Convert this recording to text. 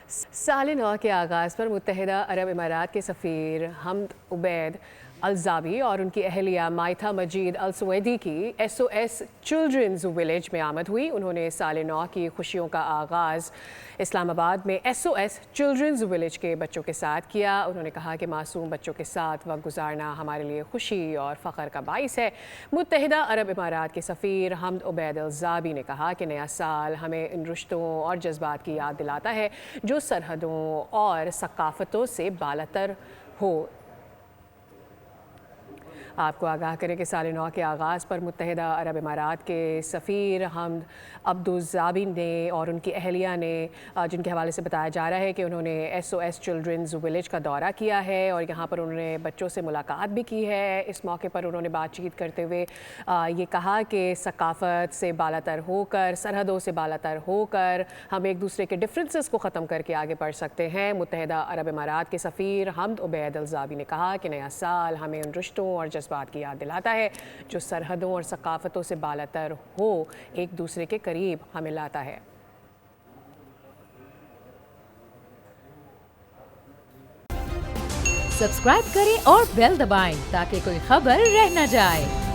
साल नौ के आगाज़ पर मुत्तहिदा अरब इमारात के सफ़ीर हमद उबैद अल-ज़ाबी और उनकी अहलिया माइथा मजीद अल-सुवैदी की SOS चिल्ड्रंस विलेज में आमद हुई। उन्होंने साल नौ की खुशियों का आगाज़ इस्लामाबाद में SOS चिल्ड्रंस विलेज के बच्चों के साथ किया। उन्होंने कहा कि मासूम बच्चों के साथ वक्त गुजारना हमारे लिए खुशी और फ़ख्र का बाइस है। मुत्तहिदा अरब इमारात के सफ़ीर हमद उबैद अल-ज़ाबी ने कहा कि नया साल हमें इन रिश्तों और जज्बात की याद दिलाता है जो सरहदों और सकाफ़तों से बालातर हो। आपको आगाह करें कि साल नौ के आगाज़ पर मुत्तहिदा अरब इमारात के सफ़ीर हमद अब्दुज़्ज़ाबी ने और उनकी अहलिया ने, जिनके हवाले से बताया जा रहा है कि उन्होंने SOS चिल्ड्रंस विलेज का दौरा किया है और यहाँ पर उन्होंने बच्चों से मुलाकात भी की है। इस मौके पर उन्होंने बातचीत करते हुए ये कहा कि सकाफ़त से बालातर होकर, सरहदों से बालातर होकर हम एक दूसरे के डिफरेंसेस को ख़त्म करके आगे बढ़ सकते हैं। मुत्तहिदा अरब इमारात के सफ़ीर हमद उबैद अल-ज़ाबी ने कहा कि नया साल हमें उन रिश्तों और बात की याद दिलाता है जो सरहदों और सकाफतों से बालातर हो, एक दूसरे के करीब हमें लाता है। सब्सक्राइब करें और बेल दबाएं ताकि कोई खबर रह न जाए।